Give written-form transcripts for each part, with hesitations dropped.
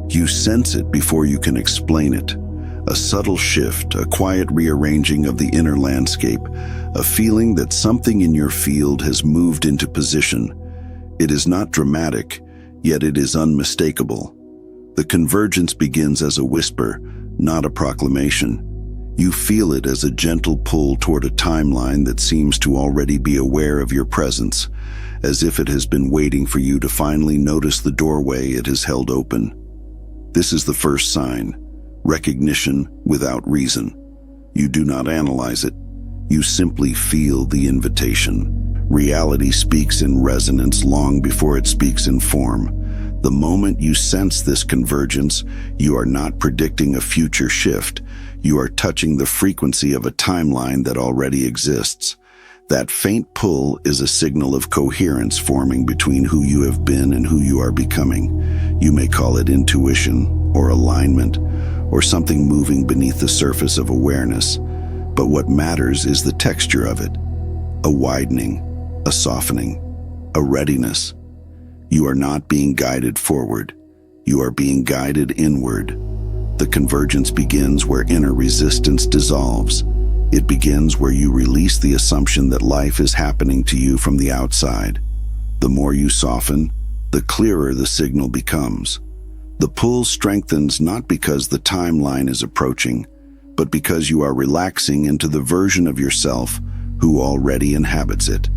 You sense it before you can explain it. A subtle shift, a quiet rearranging of the inner landscape, a feeling that something in your field has moved into position. It is not dramatic, yet it is unmistakable. The convergence begins as a whisper, not a proclamation. You feel it as a gentle pull toward a timeline that seems to already be aware of your presence, as if it has been waiting for you to finally notice the doorway it has held open. This is the first sign, recognition without reason. You do not analyze it. You simply feel the invitation. Reality speaks in resonance long before it speaks in form. The moment you sense this convergence, you are not predicting a future shift. You are touching the frequency of a timeline that already exists. That faint pull is a signal of coherence forming between who you have been and who you are becoming. You may call it intuition or alignment or something moving beneath the surface of awareness. But what matters is the texture of it. A widening, a softening, a readiness. You are not being guided forward. You are being guided inward. The convergence begins where inner resistance dissolves. It begins where you release the assumption that life is happening to you from the outside. The more you soften, the clearer the signal becomes. The pull strengthens not because the timeline is approaching, but because you are relaxing into the version of yourself who already inhabits it.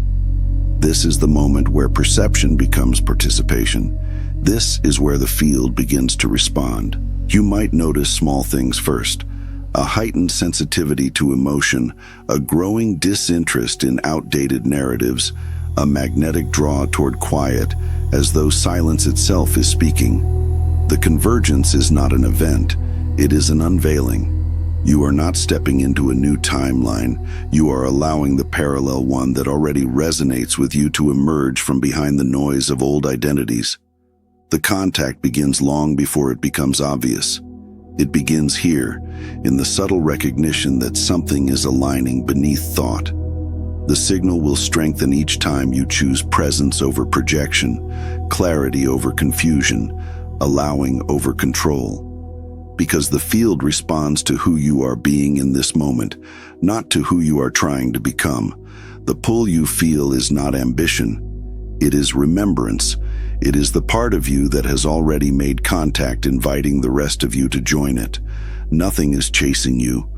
This is the moment where perception becomes participation. This is where the field begins to respond. You might notice small things first. A heightened sensitivity to emotion, a growing disinterest in outdated narratives, a magnetic draw toward quiet, as though silence itself is speaking. The convergence is not an event, it is an unveiling. You are not stepping into a new timeline, you are allowing the parallel one that already resonates with you to emerge from behind the noise of old identities. The contact begins long before it becomes obvious. It begins here, in the subtle recognition that something is aligning beneath thought. The signal will strengthen each time you choose presence over projection, clarity over confusion, allowing over control. Because the field responds to who you are being in this moment, not to who you are trying to become. The pull you feel is not ambition. It is remembrance. It is the part of you that has already made contact, inviting the rest of you to join it. Nothing is chasing you.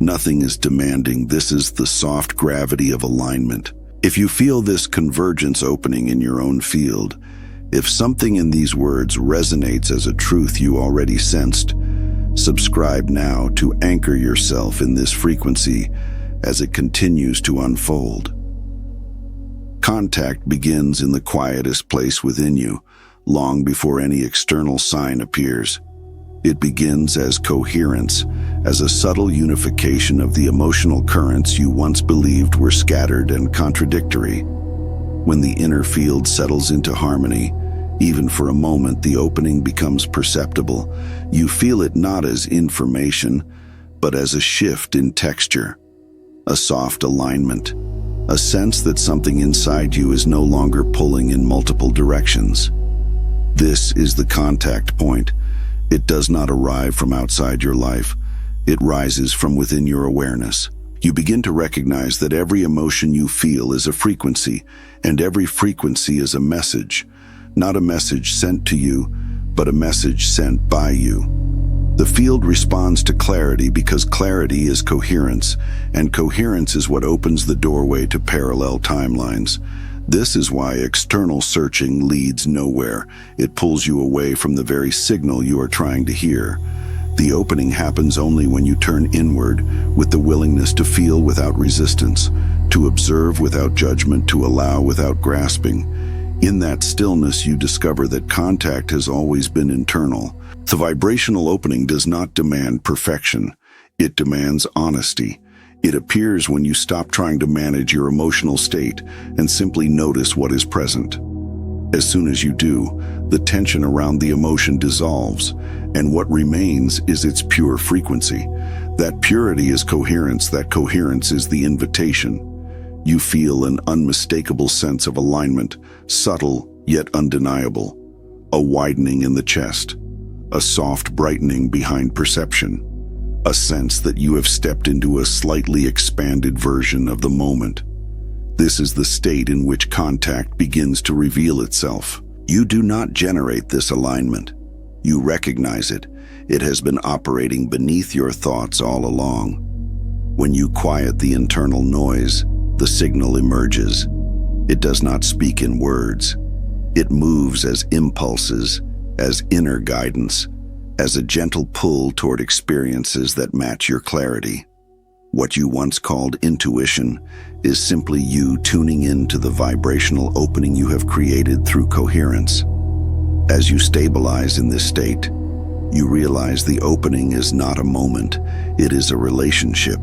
Nothing is demanding. This is the soft gravity of alignment. If you feel this convergence opening in your own field, if something in these words resonates as a truth you already sensed, subscribe now to anchor yourself in this frequency as it continues to unfold. Contact begins in the quietest place within you, long before any external sign appears. It begins as coherence, as a subtle unification of the emotional currents you once believed were scattered and contradictory. When the inner field settles into harmony, even for a moment the opening becomes perceptible. You feel it not as information, but as a shift in texture, a soft alignment, a sense that something inside you is no longer pulling in multiple directions. This is the contact point. It does not arrive from outside your life. It rises from within your awareness. You begin to recognize that every emotion you feel is a frequency, and every frequency is a message. Not a message sent to you, but a message sent by you. The field responds to clarity because clarity is coherence, and coherence is what opens the doorway to parallel timelines. This is why external searching leads nowhere. It pulls you away from the very signal you are trying to hear. The opening happens only when you turn inward, with the willingness to feel without resistance, to observe without judgment, to allow without grasping. In that stillness, you discover that contact has always been internal. The vibrational opening does not demand perfection. It demands honesty. It appears when you stop trying to manage your emotional state and simply notice what is present. As soon as you do, the tension around the emotion dissolves, and what remains is its pure frequency. That purity is coherence. That coherence is the invitation. You feel an unmistakable sense of alignment, subtle yet undeniable, a widening in the chest, a soft brightening behind perception, a sense that you have stepped into a slightly expanded version of the moment. This is the state in which contact begins to reveal itself. You do not generate this alignment. You recognize it. It has been operating beneath your thoughts all along. When you quiet the internal noise, the signal emerges. It does not speak in words. It moves as impulses, as inner guidance, as a gentle pull toward experiences that match your clarity. What you once called intuition is simply you tuning into the vibrational opening you have created through coherence. As you stabilize in this state, you realize the opening is not a moment, it is a relationship.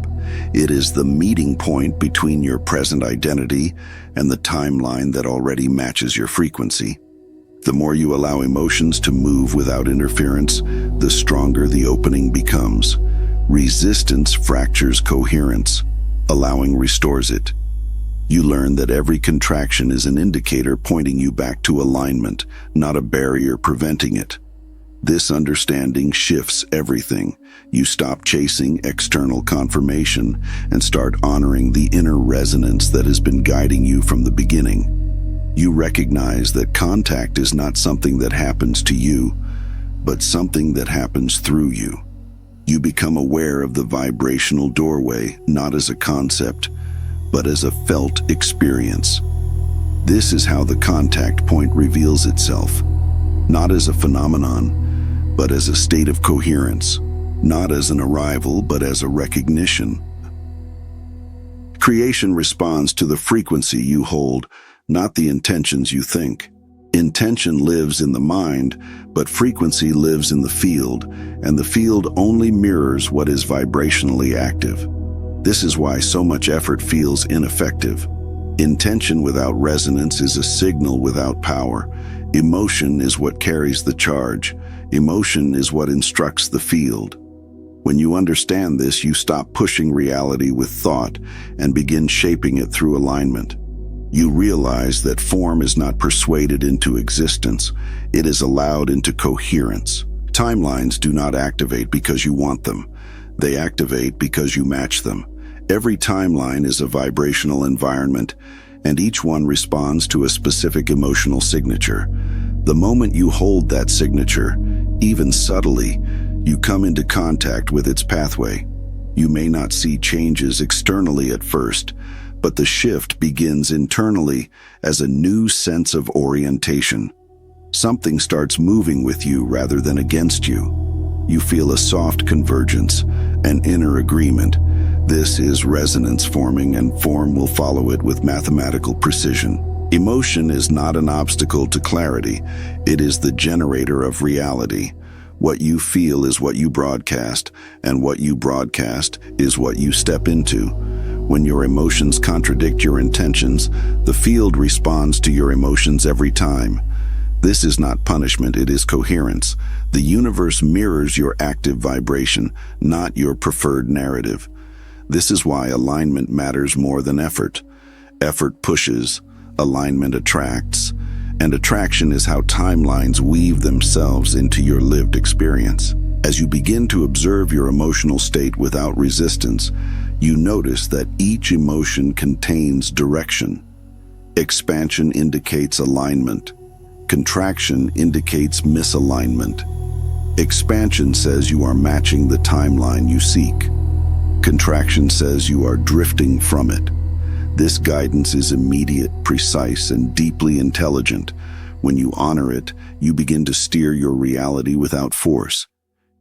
It is the meeting point between your present identity and the timeline that already matches your frequency. The more you allow emotions to move without interference, the stronger the opening becomes. Resistance fractures coherence. Allowing restores it. You learn that every contraction is an indicator pointing you back to alignment, not a barrier preventing it. This understanding shifts everything. You stop chasing external confirmation and start honoring the inner resonance that has been guiding you from the beginning. You recognize that contact is not something that happens to you, but something that happens through you. You become aware of the vibrational doorway, not as a concept, but as a felt experience. This is how the contact point reveals itself, not as a phenomenon, but as a state of coherence, not as an arrival, but as a recognition. Creation responds to the frequency you hold, not the intentions you think. Intention lives in the mind, but frequency lives in the field, and the field only mirrors what is vibrationally active. This is why so much effort feels ineffective. Intention without resonance is a signal without power. Emotion is what carries the charge. Emotion is what instructs the field. When you understand this, you stop pushing reality with thought and begin shaping it through alignment. You realize that form is not persuaded into existence, it is allowed into coherence. Timelines do not activate because you want them. They activate because you match them. Every timeline is a vibrational environment, and each one responds to a specific emotional signature. The moment you hold that signature, even subtly, you come into contact with its pathway. You may not see changes externally at first, but the shift begins internally as a new sense of orientation. Something starts moving with you rather than against you. You feel a soft convergence, an inner agreement. This is resonance forming, and form will follow it with mathematical precision. Emotion is not an obstacle to clarity. It is the generator of reality. What you feel is what you broadcast, and what you broadcast is what you step into. When your emotions contradict your intentions, the field responds to your emotions every time. This is not punishment, it is coherence. The universe mirrors your active vibration, not your preferred narrative. This is why alignment matters more than effort. Effort pushes, alignment attracts, and attraction is how timelines weave themselves into your lived experience. As you begin to observe your emotional state without resistance, you notice that each emotion contains direction. Expansion indicates alignment. Contraction indicates misalignment. Expansion says you are matching the timeline you seek. Contraction says you are drifting from it. This guidance is immediate, precise, and deeply intelligent. When you honor it, you begin to steer your reality without force.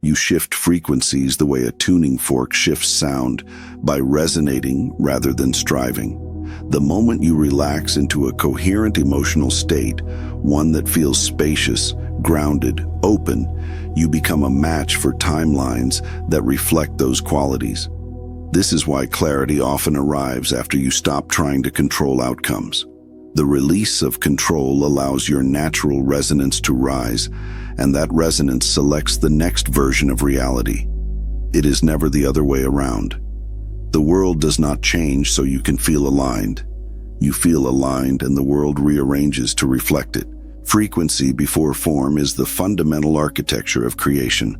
You shift frequencies the way a tuning fork shifts sound, by resonating rather than striving. The moment you relax into a coherent emotional state, one that feels spacious, grounded, open, you become a match for timelines that reflect those qualities. This is why clarity often arrives after you stop trying to control outcomes. The release of control allows your natural resonance to rise, and that resonance selects the next version of reality. It is never the other way around. The world does not change so you can feel aligned. You feel aligned and the world rearranges to reflect it. Frequency before form is the fundamental architecture of creation.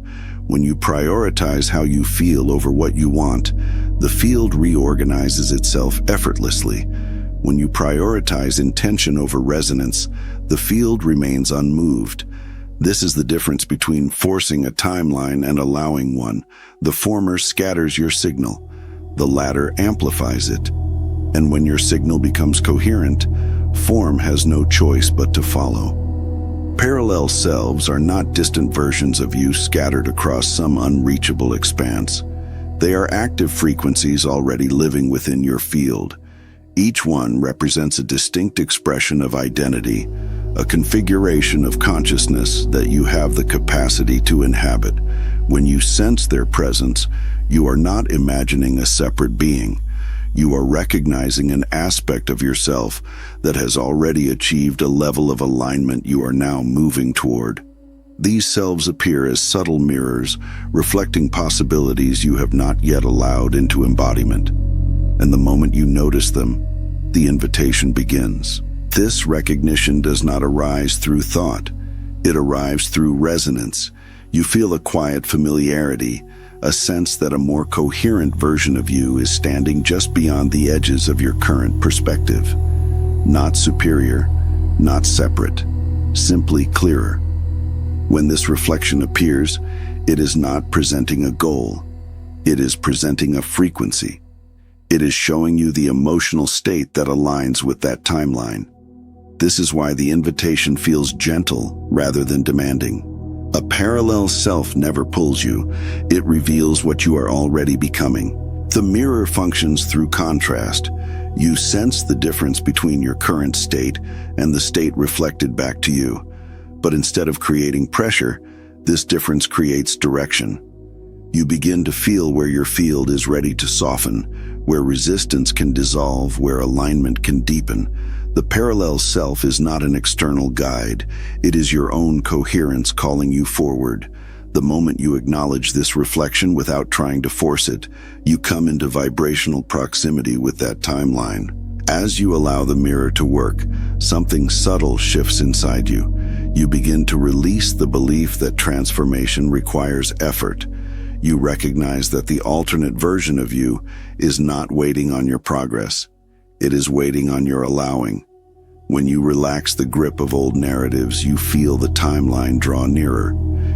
When you prioritize how you feel over what you want, the field reorganizes itself effortlessly. When you prioritize intention over resonance, the field remains unmoved. This is the difference between forcing a timeline and allowing one. The former scatters your signal, the latter amplifies it. And when your signal becomes coherent, form has no choice but to follow. Parallel selves are not distant versions of you scattered across some unreachable expanse. They are active frequencies already living within your field. Each one represents a distinct expression of identity, a configuration of consciousness that you have the capacity to inhabit. When you sense their presence, you are not imagining a separate being. You are recognizing an aspect of yourself that has already achieved a level of alignment you are now moving toward. These selves appear as subtle mirrors, reflecting possibilities you have not yet allowed into embodiment. And the moment you notice them, the invitation begins. This recognition does not arise through thought. It arrives through resonance. You feel a quiet familiarity, a sense that a more coherent version of you is standing just beyond the edges of your current perspective. Not superior, not separate, simply clearer. When this reflection appears, it is not presenting a goal. It is presenting a frequency. It is showing you the emotional state that aligns with that timeline. This is why the invitation feels gentle rather than demanding. A parallel self never pulls you. It reveals what you are already becoming. The mirror functions through contrast. You sense the difference between your current state and the state reflected back to you. But instead of creating pressure, this difference creates direction. You begin to feel where your field is ready to soften, where resistance can dissolve, where alignment can deepen. The parallel self is not an external guide. It is your own coherence calling you forward. The moment you acknowledge this reflection without trying to force it, you come into vibrational proximity with that timeline. As you allow the mirror to work, something subtle shifts inside you. You begin to release the belief that transformation requires effort. You recognize that the alternate version of you is not waiting on your progress. It is waiting on your allowing. When you relax the grip of old narratives, you feel the timeline draw nearer.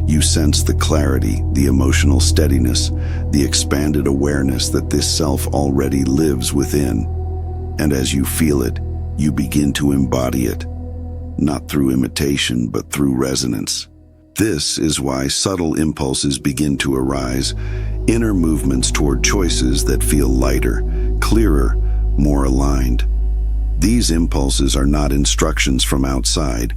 You sense the clarity, the emotional steadiness, the expanded awareness that this self already lives within. And as you feel it, you begin to embody it, not through imitation, but through resonance. This is why subtle impulses begin to arise, inner movements toward choices that feel lighter, clearer, more aligned. These impulses are not instructions from outside.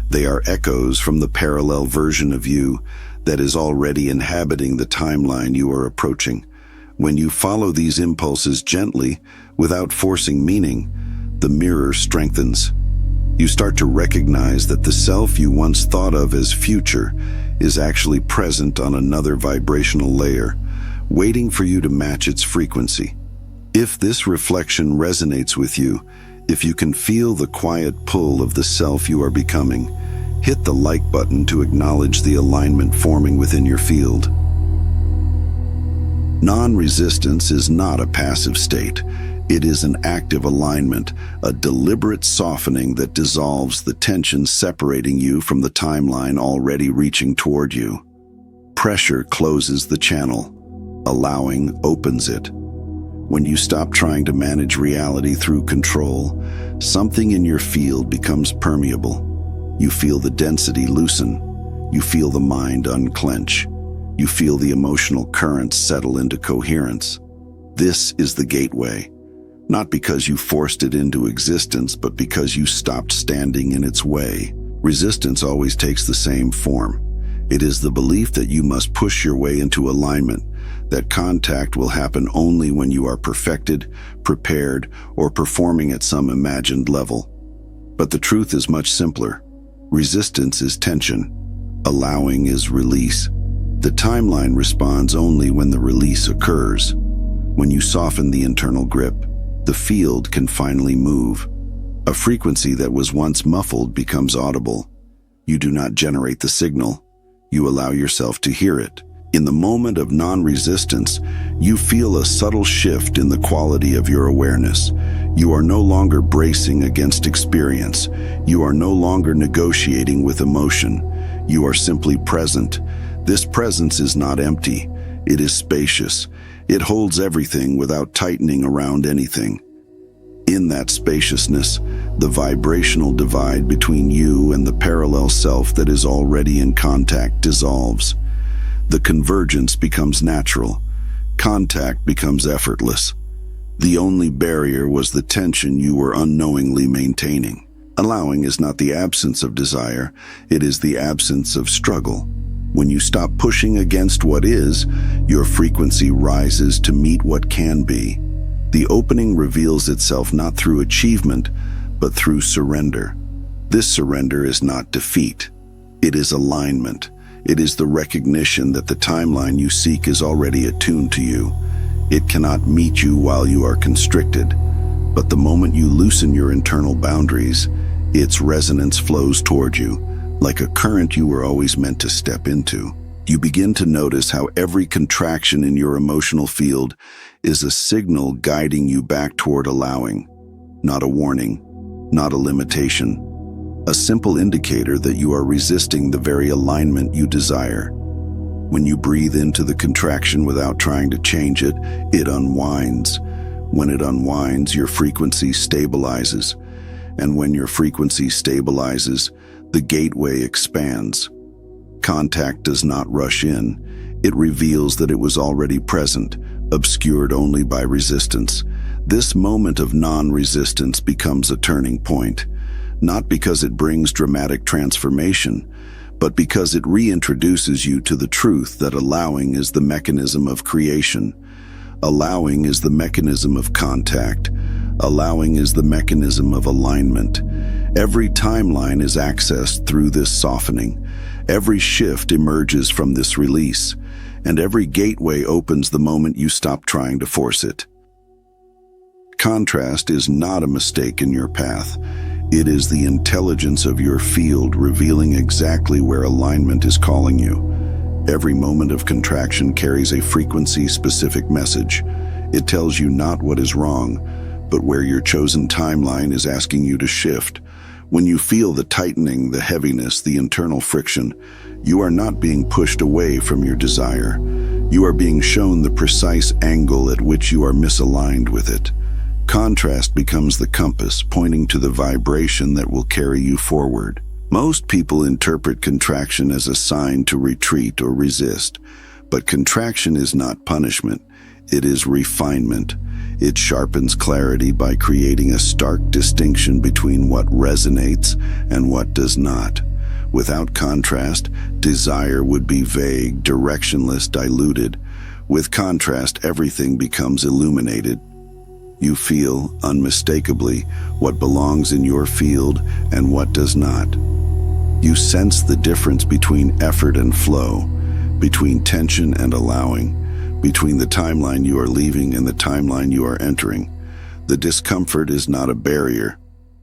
They are echoes from the parallel version of you that is already inhabiting the timeline you are approaching. When you follow these impulses gently, without forcing meaning, the mirror strengthens. You start to recognize that the self you once thought of as future is actually present on another vibrational layer, waiting for you to match its frequency. If this reflection resonates with you, if you can feel the quiet pull of the self you are becoming, hit the like button to acknowledge the alignment forming within your field. Non-resistance is not a passive state. It is an active alignment, a deliberate softening that dissolves the tension separating you from the timeline already reaching toward you. Pressure closes the channel. Allowing opens it. When you stop trying to manage reality through control, something in your field becomes permeable. You feel the density loosen. You feel the mind unclench. You feel the emotional currents settle into coherence. This is the gateway. Not because you forced it into existence, but because you stopped standing in its way. Resistance always takes the same form. It is the belief that you must push your way into alignment, that contact will happen only when you are perfected, prepared, or performing at some imagined level. But the truth is much simpler. Resistance is tension. Allowing is release. The timeline responds only when the release occurs. When you soften the internal grip, the field can finally move. A frequency that was once muffled becomes audible. You do not generate the signal. You allow yourself to hear it. In the moment of non-resistance, you feel a subtle shift in the quality of your awareness. You are no longer bracing against experience. You are no longer negotiating with emotion. You are simply present. This presence is not empty. It is spacious. It holds everything without tightening around anything. In that spaciousness, the vibrational divide between you and the parallel self that is already in contact dissolves. The convergence becomes natural. Contact becomes effortless. The only barrier was the tension you were unknowingly maintaining. Allowing is not the absence of desire, it is the absence of struggle. When you stop pushing against what is, your frequency rises to meet what can be. The opening reveals itself not through achievement, but through surrender. This surrender is not defeat. It is alignment. It is the recognition that the timeline you seek is already attuned to you. It cannot meet you while you are constricted, but the moment you loosen your internal boundaries, its resonance flows toward you, like a current you were always meant to step into. You begin to notice how every contraction in your emotional field is a signal guiding you back toward allowing, not a warning, not a limitation. A simple indicator that you are resisting the very alignment you desire. When you breathe into the contraction without trying to change it, it unwinds. When it unwinds, your frequency stabilizes. And when your frequency stabilizes, the gateway expands. Contact does not rush in. It reveals that it was already present, obscured only by resistance. This moment of non-resistance becomes a turning point. Not because it brings dramatic transformation, but because it reintroduces you to the truth that allowing is the mechanism of creation. Allowing is the mechanism of contact. Allowing is the mechanism of alignment. Every timeline is accessed through this softening. Every shift emerges from this release, and every gateway opens the moment you stop trying to force it. Contrast is not a mistake in your path. It is the intelligence of your field revealing exactly where alignment is calling you. Every moment of contraction carries a frequency-specific message. It tells you not what is wrong, but where your chosen timeline is asking you to shift. When you feel the tightening, the heaviness, the internal friction, you are not being pushed away from your desire. You are being shown the precise angle at which you are misaligned with it. Contrast becomes the compass, pointing to the vibration that will carry you forward. Most people interpret contraction as a sign to retreat or resist, but contraction is not punishment. It is refinement. It sharpens clarity by creating a stark distinction between what resonates and what does not. Without contrast, desire would be vague, directionless, diluted. With contrast, everything becomes illuminated. You feel, unmistakably, what belongs in your field and what does not. You sense the difference between effort and flow, between tension and allowing, between the timeline you are leaving and the timeline you are entering. The discomfort is not a barrier,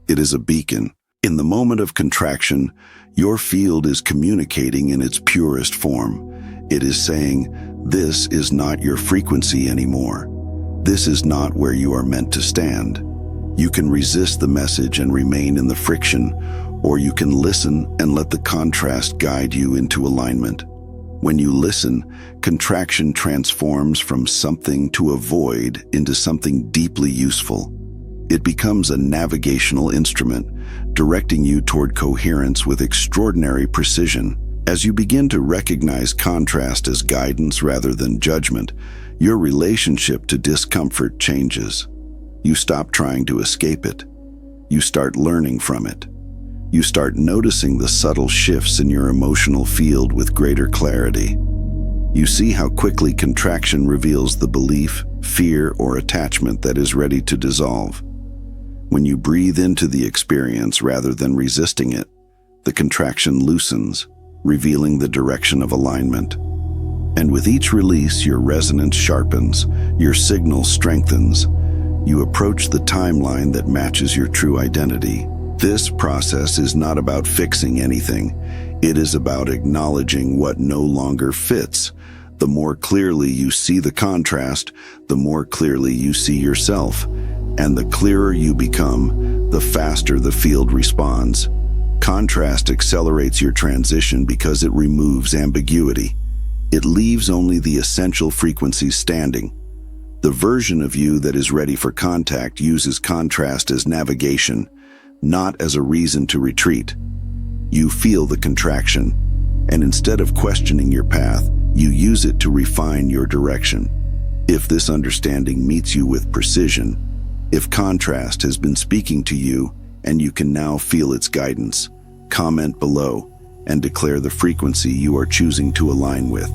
it is a beacon. In the moment of contraction, your field is communicating in its purest form. It is saying, this is not your frequency anymore. This is not where you are meant to stand. You can resist the message and remain in the friction, or you can listen and let the contrast guide you into alignment. When you listen, contraction transforms from something to avoid into something deeply useful. It becomes a navigational instrument, directing you toward coherence with extraordinary precision. As you begin to recognize contrast as guidance rather than judgment, your relationship to discomfort changes. You stop trying to escape it. You start learning from it. You start noticing the subtle shifts in your emotional field with greater clarity. You see how quickly contraction reveals the belief, fear, or attachment that is ready to dissolve. When you breathe into the experience rather than resisting it, the contraction loosens, revealing the direction of alignment. And with each release, your resonance sharpens, your signal strengthens. You approach the timeline that matches your true identity. This process is not about fixing anything. It is about acknowledging what no longer fits. The more clearly you see the contrast, the more clearly you see yourself. And the clearer you become, the faster the field responds. Contrast accelerates your transition because it removes ambiguity. It leaves only the essential frequencies standing. The version of you that is ready for contact uses contrast as navigation, not as a reason to retreat. You feel the contraction, and instead of questioning your path, you use it to refine your direction. If this understanding meets you with precision, if contrast has been speaking to you and you can now feel its guidance, comment below and declare the frequency you are choosing to align with.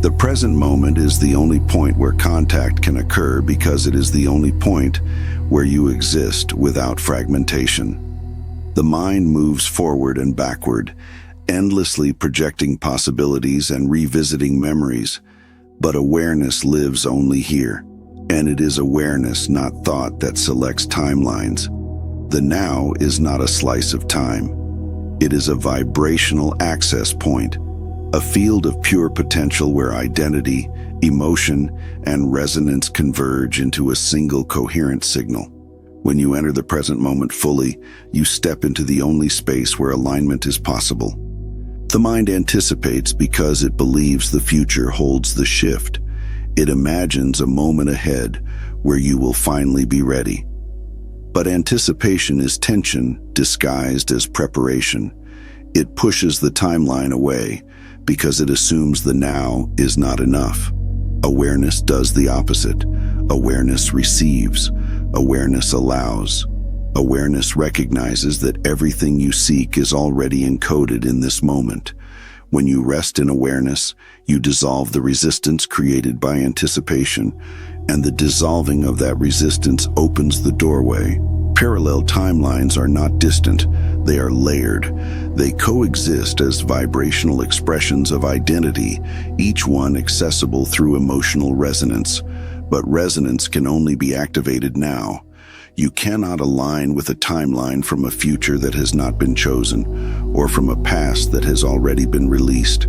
The present moment is the only point where contact can occur because it is the only point where you exist without fragmentation. The mind moves forward and backward, endlessly projecting possibilities and revisiting memories, but awareness lives only here. And it is awareness, not thought, that selects timelines. The now is not a slice of time. It is a vibrational access point, a field of pure potential where identity, emotion, and resonance converge into a single coherent signal. When you enter the present moment fully, you step into the only space where alignment is possible. The mind anticipates because it believes the future holds the shift. It imagines a moment ahead where you will finally be ready. But anticipation is tension disguised as preparation. It pushes the timeline away because it assumes the now is not enough. Awareness does the opposite. Awareness receives. Awareness allows. Awareness recognizes that everything you seek is already encoded in this moment. When you rest in awareness, you dissolve the resistance created by anticipation, and the dissolving of that resistance opens the doorway. Parallel timelines are not distant, they are layered. They coexist as vibrational expressions of identity, each one accessible through emotional resonance. But resonance can only be activated now. You cannot align with a timeline from a future that has not been chosen, or from a past that has already been released.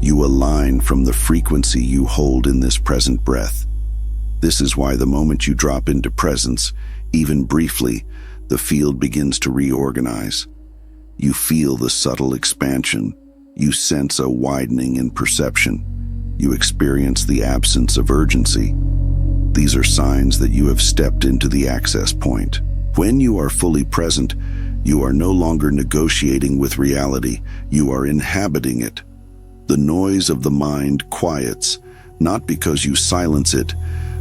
You align from the frequency you hold in this present breath. This is why the moment you drop into presence, even briefly, the field begins to reorganize. You feel the subtle expansion. You sense a widening in perception. You experience the absence of urgency. These are signs that you have stepped into the access point. When you are fully present, you are no longer negotiating with reality. You are inhabiting it. The noise of the mind quiets, not because you silence it,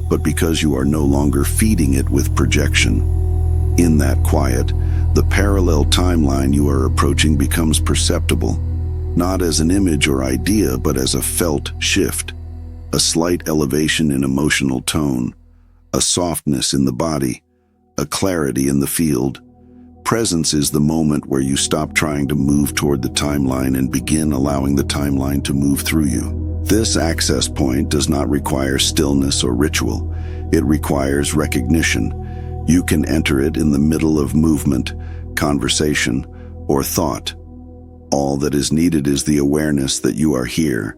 but because you are no longer feeding it with projection. In that quiet, the parallel timeline you are approaching becomes perceptible, not as an image or idea, but as a felt shift. A slight elevation in emotional tone, a softness in the body, a clarity in the field. Presence is the moment where you stop trying to move toward the timeline and begin allowing the timeline to move through you. This access point does not require stillness or ritual. It requires recognition. You can enter it in the middle of movement, conversation, or thought. All that is needed is the awareness that you are here,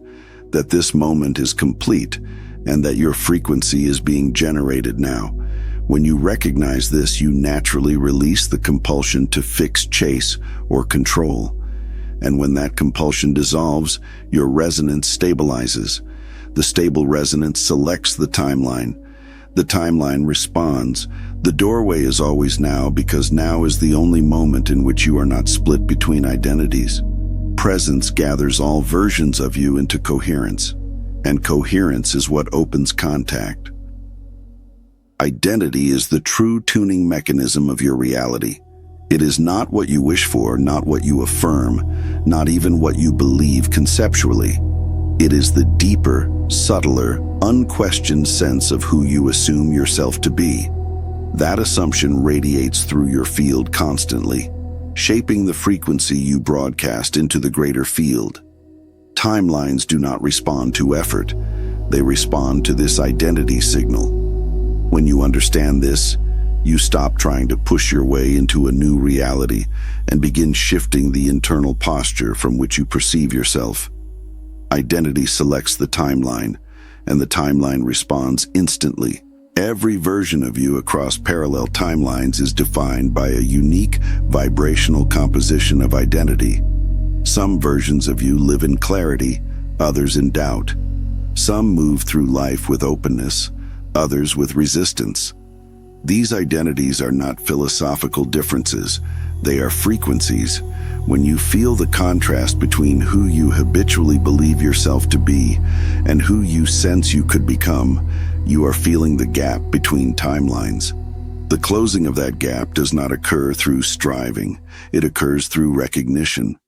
that this moment is complete, and that your frequency is being generated now. When you recognize this, you naturally release the compulsion to fix, chase, or control. And when that compulsion dissolves, your resonance stabilizes. The stable resonance selects the timeline. The timeline responds. The doorway is always now, because now is the only moment in which you are not split between identities. Presence gathers all versions of you into coherence, and coherence is what opens contact. Identity is the true tuning mechanism of your reality. It is not what you wish for, not what you affirm, not even what you believe conceptually. It is the deeper, subtler, unquestioned sense of who you assume yourself to be. That assumption radiates through your field constantly, shaping the frequency you broadcast into the greater field. Timelines do not respond to effort. They respond to this identity signal. When you understand this, You stop trying to push your way into a new reality and begin shifting the internal posture from which you perceive yourself. Identity selects the timeline, and the timeline responds instantly. Every version of you across parallel timelines is defined by a unique vibrational composition of identity. Some versions of you live in clarity, others in doubt. Some move through life with openness, others with resistance. These identities are not philosophical differences, they are frequencies. When you feel the contrast between who you habitually believe yourself to be and who you sense you could become, you are feeling the gap between timelines. The closing of that gap does not occur through striving, it occurs through recognition.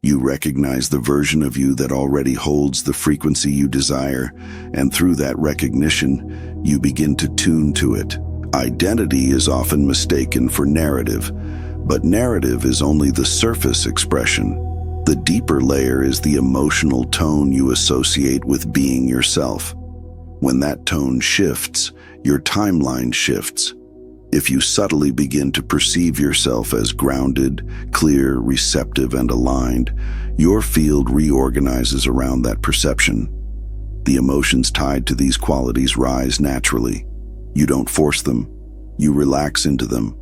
You recognize the version of you that already holds the frequency you desire, and through that recognition, you begin to tune to it. Identity is often mistaken for narrative, but narrative is only the surface expression. The deeper layer is the emotional tone you associate with being yourself. When that tone shifts, your timeline shifts. If you subtly begin to perceive yourself as grounded, clear, receptive, and aligned, your field reorganizes around that perception. The emotions tied to these qualities rise naturally. You don't force them, you relax into them.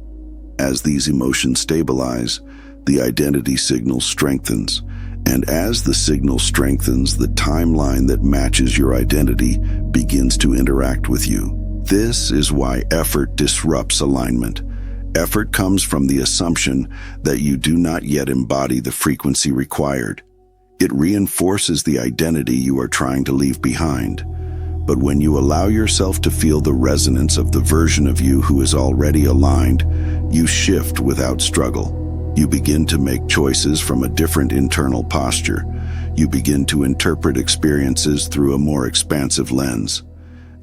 As these emotions stabilize, the identity signal strengthens, and as the signal strengthens, the timeline that matches your identity begins to interact with you. This is why effort disrupts alignment. Effort comes from the assumption that you do not yet embody the frequency required. It reinforces the identity you are trying to leave behind. But when you allow yourself to feel the resonance of the version of you who is already aligned, you shift without struggle. You begin to make choices from a different internal posture. You begin to interpret experiences through a more expansive lens.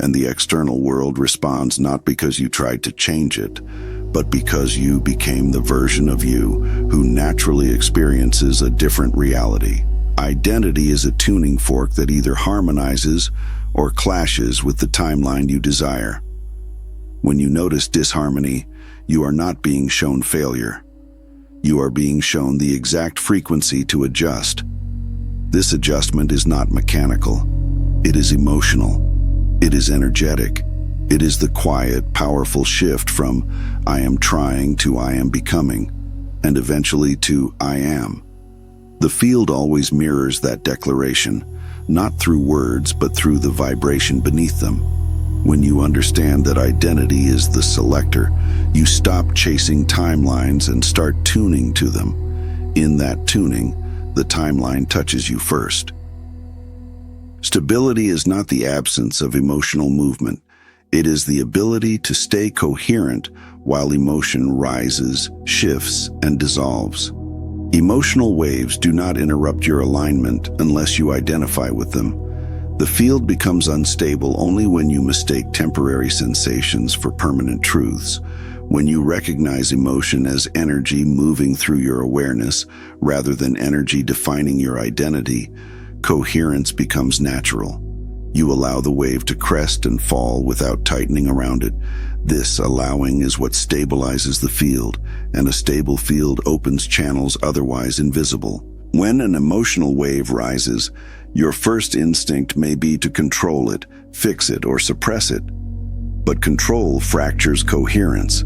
And the external world responds not because you tried to change it, but because you became the version of you who naturally experiences a different reality. Identity is a tuning fork that either harmonizes or clashes with the timeline you desire. When you notice disharmony, you are not being shown failure. You are being shown the exact frequency to adjust. This adjustment is not mechanical. It is emotional. It is energetic. It is the quiet, powerful shift from I am trying to I am becoming, and eventually to I am. The field always mirrors that declaration, not through words, but through the vibration beneath them. When you understand that identity is the selector, you stop chasing timelines and start tuning to them. In that tuning, the timeline touches you first. Stability is not the absence of emotional movement. It is the ability to stay coherent while emotion rises, shifts, and dissolves. Emotional waves do not interrupt your alignment unless you identify with them. The field becomes unstable only when you mistake temporary sensations for permanent truths. When you recognize emotion as energy moving through your awareness rather than energy defining your identity, coherence becomes natural. You allow the wave to crest and fall without tightening around it. This allowing is what stabilizes the field, and a stable field opens channels otherwise invisible. When an emotional wave rises, your first instinct may be to control it, fix it, or suppress it. But control fractures coherence.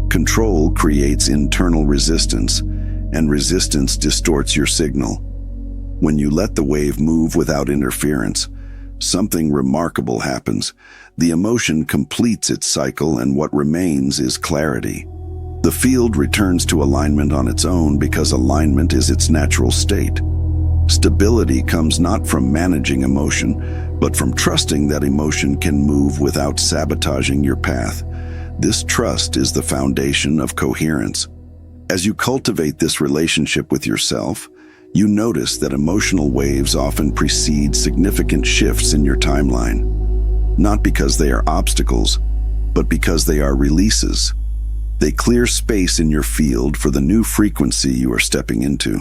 Control creates internal resistance, and resistance distorts your signal. When you let the wave move without interference, something remarkable happens. The emotion completes its cycle, and what remains is clarity. The field returns to alignment on its own because alignment is its natural state. Stability comes not from managing emotion, but from trusting that emotion can move without sabotaging your path. This trust is the foundation of coherence. As you cultivate this relationship with yourself, you notice that emotional waves often precede significant shifts in your timeline. Not because they are obstacles, but because they are releases. They clear space in your field for the new frequency you are stepping into.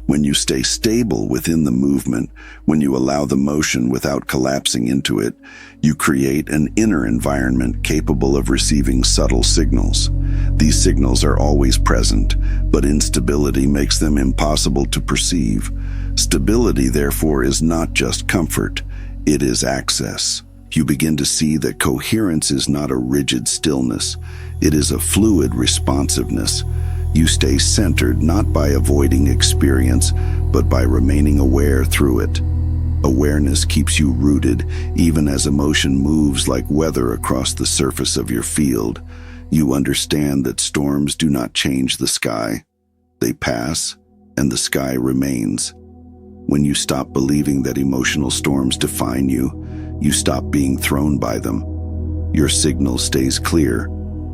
When you stay stable within the movement, when you allow the motion without collapsing into it, you create an inner environment capable of receiving subtle signals. These signals are always present, but instability makes them impossible to perceive. Stability, therefore, is not just comfort, it is access. You begin to see that coherence is not a rigid stillness, it is a fluid responsiveness. You stay centered not by avoiding experience, but by remaining aware through it. Awareness keeps you rooted, even as emotion moves like weather across the surface of your field. You understand that storms do not change the sky. They pass, and the sky remains. When you stop believing that emotional storms define you, you stop being thrown by them. Your signal stays clear.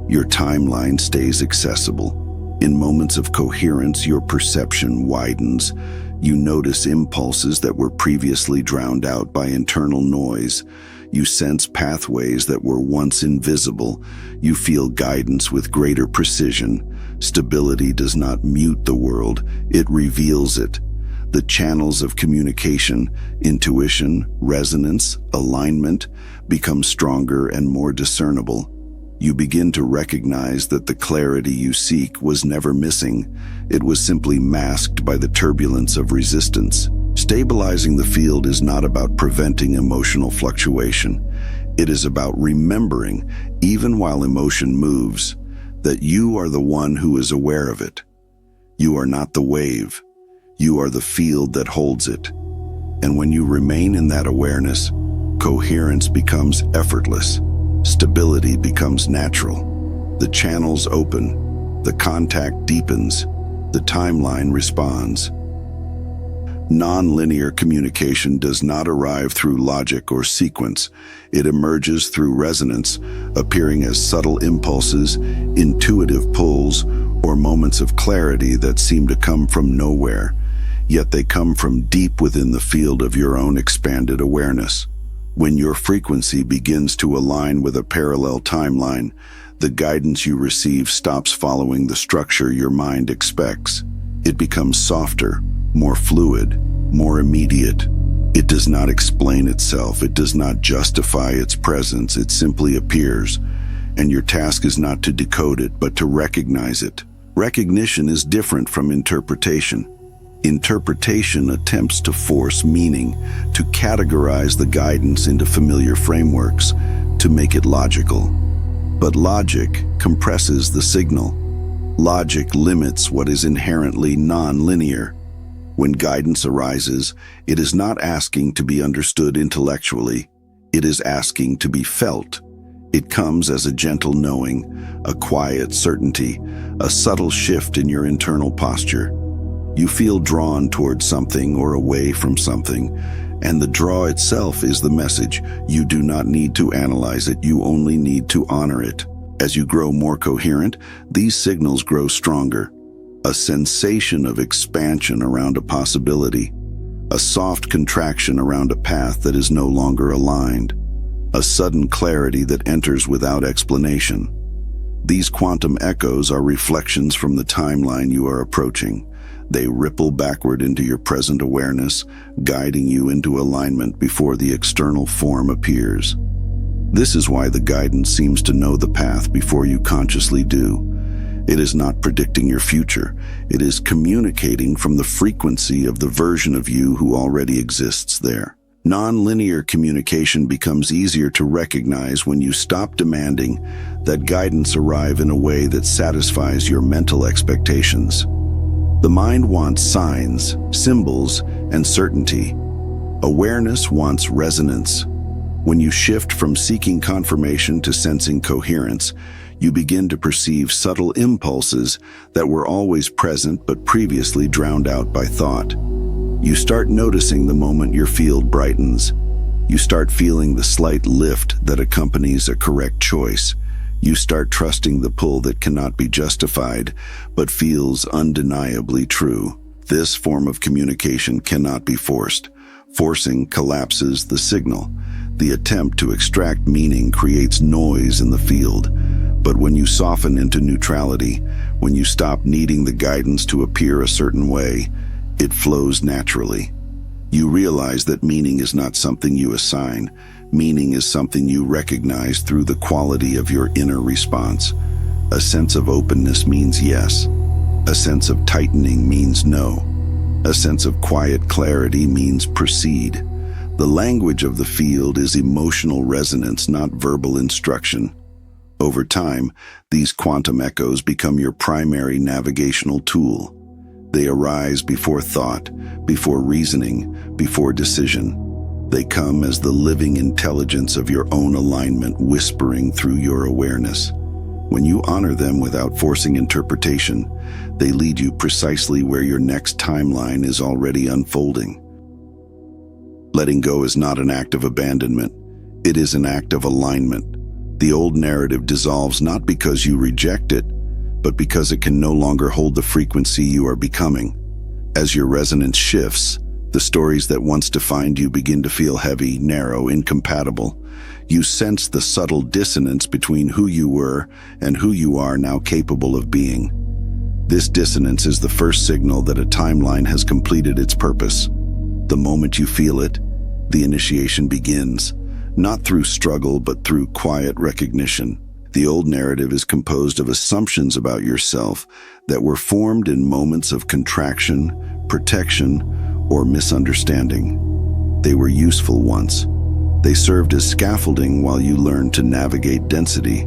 Your timeline stays accessible. In moments of coherence, your perception widens. You notice impulses that were previously drowned out by internal noise. You sense pathways that were once invisible. You feel guidance with greater precision. Stability does not mute the world, it reveals it. The channels of communication, intuition, resonance, alignment, become stronger and more discernible. You begin to recognize that the clarity you seek was never missing. It was simply masked by the turbulence of resistance. Stabilizing the field is not about preventing emotional fluctuation. It is about remembering, even while emotion moves, that you are the one who is aware of it. You are not the wave. You are the field that holds it. And when you remain in that awareness, coherence becomes effortless. Stability becomes natural. The channels open, the contact deepens, the timeline responds. Non-linear communication does not arrive through logic or sequence. It emerges through resonance, appearing as subtle impulses, intuitive pulls, or moments of clarity that seem to come from nowhere. Yet they come from deep within the field of your own expanded awareness. When your frequency begins to align with a parallel timeline, the guidance you receive stops following the structure your mind expects. It becomes softer, more fluid, more immediate. It does not explain itself, it does not justify its presence, it simply appears. And your task is not to decode it, but to recognize it. Recognition is different from interpretation. Interpretation attempts to force meaning, to categorize the guidance into familiar frameworks, to make it logical. But logic compresses the signal. Logic limits what is inherently non-linear. When guidance arises, it is not asking to be understood intellectually. It is asking to be felt. It comes as a gentle knowing, a quiet certainty, a subtle shift in your internal posture. You feel drawn towards something or away from something, and the draw itself is the message. You do not need to analyze it, you only need to honor it. As you grow more coherent, these signals grow stronger. A sensation of expansion around a possibility, a soft contraction around a path that is no longer aligned, a sudden clarity that enters without explanation. These quantum echoes are reflections from the timeline you are approaching. They ripple backward into your present awareness, guiding you into alignment before the external form appears. This is why the guidance seems to know the path before you consciously do. It is not predicting your future. It is communicating from the frequency of the version of you who already exists there. Non-linear communication becomes easier to recognize when you stop demanding that guidance arrive in a way that satisfies your mental expectations. The mind wants signs, symbols, and certainty. Awareness wants resonance. When you shift from seeking confirmation to sensing coherence, you begin to perceive subtle impulses that were always present but previously drowned out by thought. You start noticing the moment your field brightens. You start feeling the slight lift that accompanies a correct choice. You start trusting the pull that cannot be justified, but feels undeniably true. This form of communication cannot be forced. Forcing collapses the signal. The attempt to extract meaning creates noise in the field. But when you soften into neutrality, when you stop needing the guidance to appear a certain way, it flows naturally. You realize that meaning is not something you assign. Meaning is something you recognize through the quality of your inner response. A sense of openness means yes. A sense of tightening means no. A sense of quiet clarity means proceed. The language of the field is emotional resonance, not verbal instruction. Over time, these quantum echoes become your primary navigational tool. They arise before thought, before reasoning, before decision. They come as the living intelligence of your own alignment whispering through your awareness. When you honor them without forcing interpretation, they lead you precisely where your next timeline is already unfolding. Letting go is not an act of abandonment. It is an act of alignment. The old narrative dissolves not because you reject it, but because it can no longer hold the frequency you are becoming. As your resonance shifts, the stories that once defined you begin to feel heavy, narrow, incompatible. You sense the subtle dissonance between who you were and who you are now capable of being. This dissonance is the first signal that a timeline has completed its purpose. The moment you feel it, the initiation begins, not through struggle but through quiet recognition. The old narrative is composed of assumptions about yourself that were formed in moments of contraction, protection, or misunderstanding. They were useful once. They served as scaffolding while you learned to navigate density.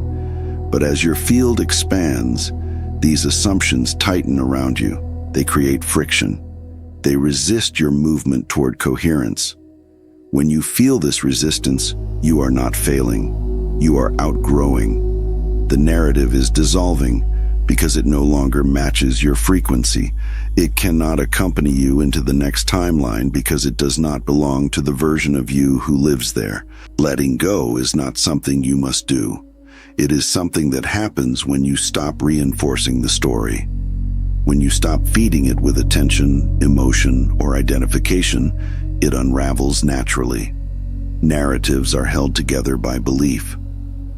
But as your field expands, these assumptions tighten around you. They create friction. They resist your movement toward coherence. When you feel this resistance, you are not failing. You are outgrowing. The narrative is dissolving because it no longer matches your frequency. It cannot accompany you into the next timeline because it does not belong to the version of you who lives there. Letting go is not something you must do. It is something that happens when you stop reinforcing the story. When you stop feeding it with attention, emotion, or identification, it unravels naturally. Narratives are held together by belief.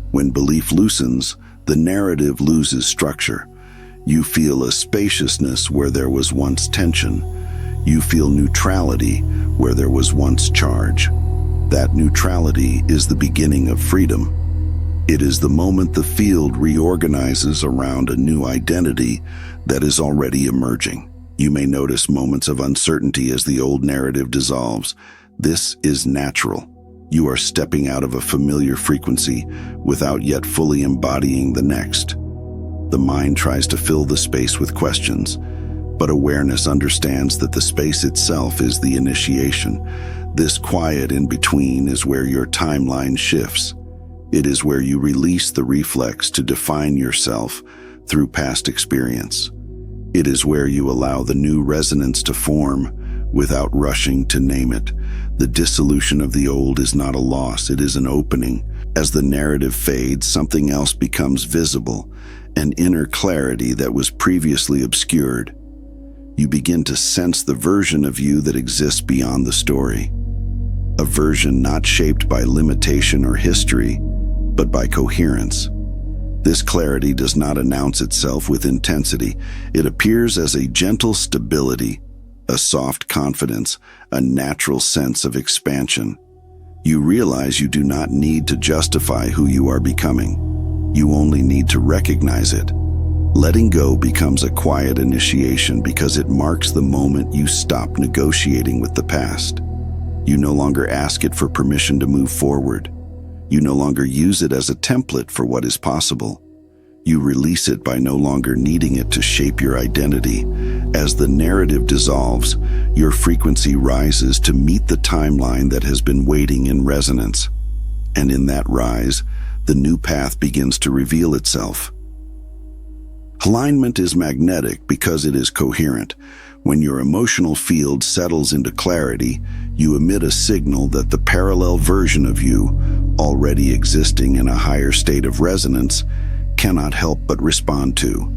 When belief loosens, the narrative loses structure. You feel a spaciousness where there was once tension. You feel neutrality where there was once charge. That neutrality is the beginning of freedom. It is the moment the field reorganizes around a new identity that is already emerging. You may notice moments of uncertainty as the old narrative dissolves. This is natural. You are stepping out of a familiar frequency without yet fully embodying the next. The mind tries to fill the space with questions, but awareness understands that the space itself is the initiation. This quiet in between is where your timeline shifts. It is where you release the reflex to define yourself through past experience. It is where you allow the new resonance to form without rushing to name it. The dissolution of the old is not a loss, it is an opening. As the narrative fades, something else becomes visible, an inner clarity that was previously obscured. You begin to sense the version of you that exists beyond the story. A version not shaped by limitation or history, but by coherence. This clarity does not announce itself with intensity. It appears as a gentle stability, a soft confidence, a natural sense of expansion. You realize you do not need to justify who you are becoming. You only need to recognize it. Letting go becomes a quiet initiation because it marks the moment you stop negotiating with the past. You no longer ask it for permission to move forward. You no longer use it as a template for what is possible. You release it by no longer needing it to shape your identity. As the narrative dissolves, your frequency rises to meet the timeline that has been waiting in resonance. And in that rise, the new path begins to reveal itself. Alignment is magnetic because it is coherent. When your emotional field settles into clarity, you emit a signal that the parallel version of you, already existing in a higher state of resonance, cannot help but respond to.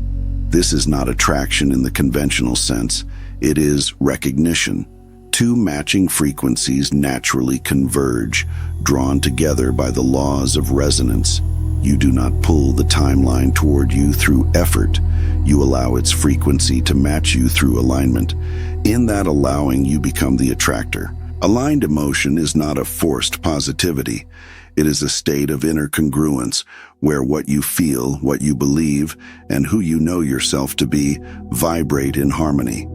This is not attraction in the conventional sense. It is recognition. Two matching frequencies naturally converge, drawn together by the laws of resonance. You do not pull the timeline toward you through effort. You allow its frequency to match you through alignment. In that allowing, you become the attractor. Aligned emotion is not a forced positivity. It is a state of inner congruence, where what you feel, what you believe, and who you know yourself to be vibrate in harmony.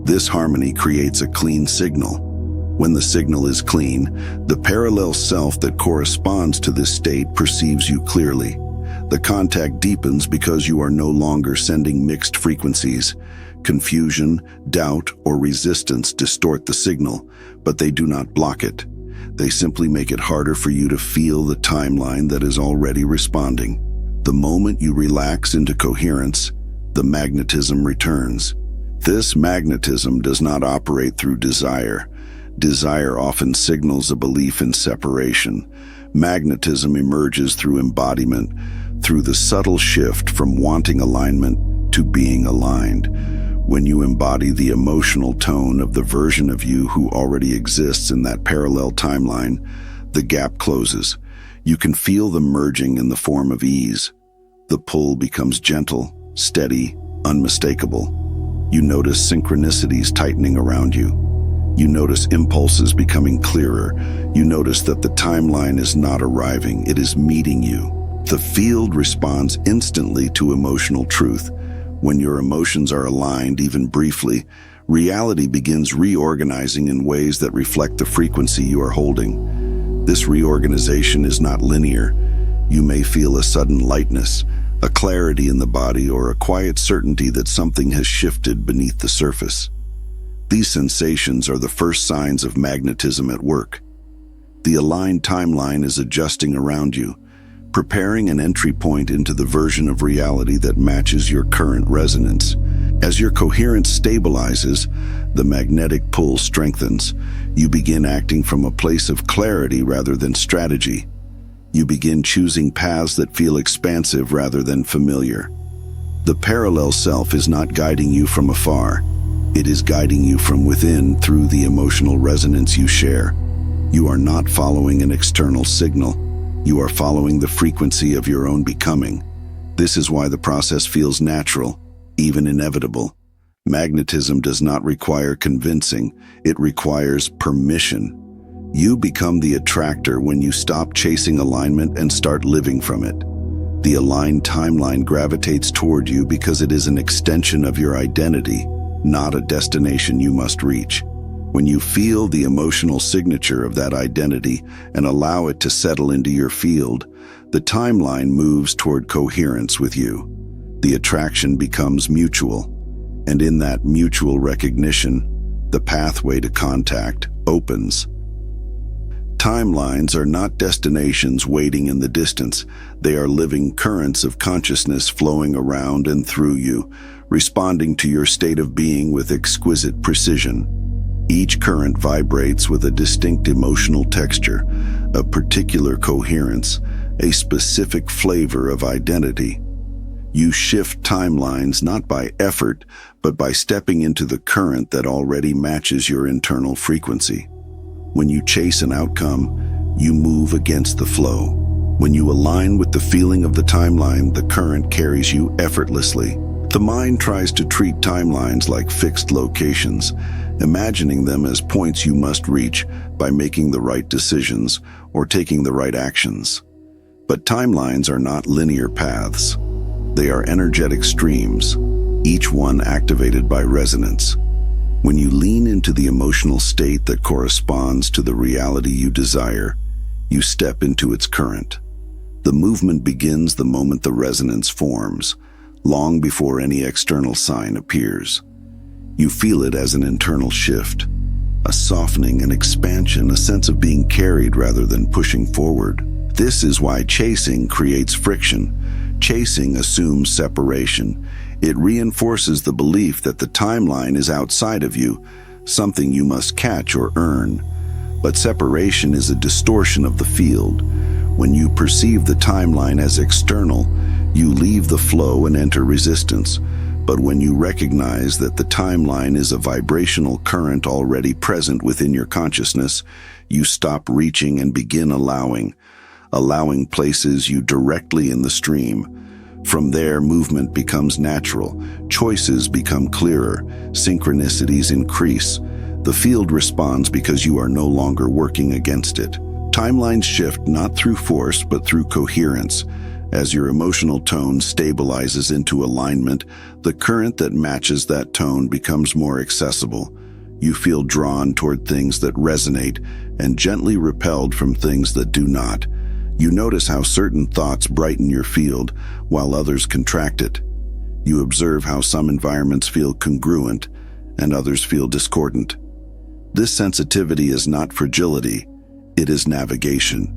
This harmony creates a clean signal. When the signal is clean, the parallel self that corresponds to this state perceives you clearly. The contact deepens because you are no longer sending mixed frequencies. Confusion, doubt, or resistance distort the signal, but they do not block it. They simply make it harder for you to feel the timeline that is already responding. The moment you relax into coherence, the magnetism returns. This magnetism does not operate through desire. Desire often signals a belief in separation. Magnetism emerges through embodiment, through the subtle shift from wanting alignment to being aligned. When you embody the emotional tone of the version of you who already exists in that parallel timeline, the gap closes. You can feel the merging in the form of ease. The pull becomes gentle, steady, unmistakable. You notice synchronicities tightening around you. You notice impulses becoming clearer. You notice that the timeline is not arriving, it is meeting you. The field responds instantly to emotional truth. When your emotions are aligned, even briefly, reality begins reorganizing in ways that reflect the frequency you are holding. This reorganization is not linear. You may feel a sudden lightness, a clarity in the body, or a quiet certainty that something has shifted beneath the surface. These sensations are the first signs of magnetism at work. The aligned timeline is adjusting around you, preparing an entry point into the version of reality that matches your current resonance. As your coherence stabilizes, the magnetic pull strengthens. You begin acting from a place of clarity rather than strategy. You begin choosing paths that feel expansive rather than familiar. The parallel self is not guiding you from afar. It is guiding you from within through the emotional resonance you share. You are not following an external signal. You are following the frequency of your own becoming. This is why the process feels natural, even inevitable. Magnetism does not require convincing. It requires permission. You become the attractor when you stop chasing alignment and start living from it. The aligned timeline gravitates toward you because it is an extension of your identity, not a destination you must reach. When you feel the emotional signature of that identity and allow it to settle into your field, the timeline moves toward coherence with you. The attraction becomes mutual, and in that mutual recognition, the pathway to contact opens. Timelines are not destinations waiting in the distance. They are living currents of consciousness flowing around and through you, responding to your state of being with exquisite precision. Each current vibrates with a distinct emotional texture, a particular coherence, a specific flavor of identity. You shift timelines not by effort, but by stepping into the current that already matches your internal frequency. When you chase an outcome, you move against the flow. When you align with the feeling of the timeline, the current carries you effortlessly. The mind tries to treat timelines like fixed locations, imagining them as points you must reach by making the right decisions or taking the right actions. But timelines are not linear paths. They are energetic streams, each one activated by resonance. When you lean into the emotional state that corresponds to the reality you desire, you step into its current. The movement begins the moment the resonance forms, long before any external sign appears. You feel it as an internal shift, a softening, an expansion, a sense of being carried rather than pushing forward. This is why chasing creates friction. Chasing assumes separation. It reinforces the belief that the timeline is outside of you, something you must catch or earn. But separation is a distortion of the field. When you perceive the timeline as external, you leave the flow and enter resistance. But when you recognize that the timeline is a vibrational current already present within your consciousness, you stop reaching and begin allowing. allowing places you directly in the stream. From there, movement becomes natural, choices become clearer, synchronicities increase. The field responds because you are no longer working against it. Timelines shift not through force but through coherence. As your emotional tone stabilizes into alignment, the current that matches that tone becomes more accessible. You feel drawn toward things that resonate and gently repelled from things that do not. You notice how certain thoughts brighten your field while others contract it. You observe how some environments feel congruent and others feel discordant. This sensitivity is not fragility, it is navigation.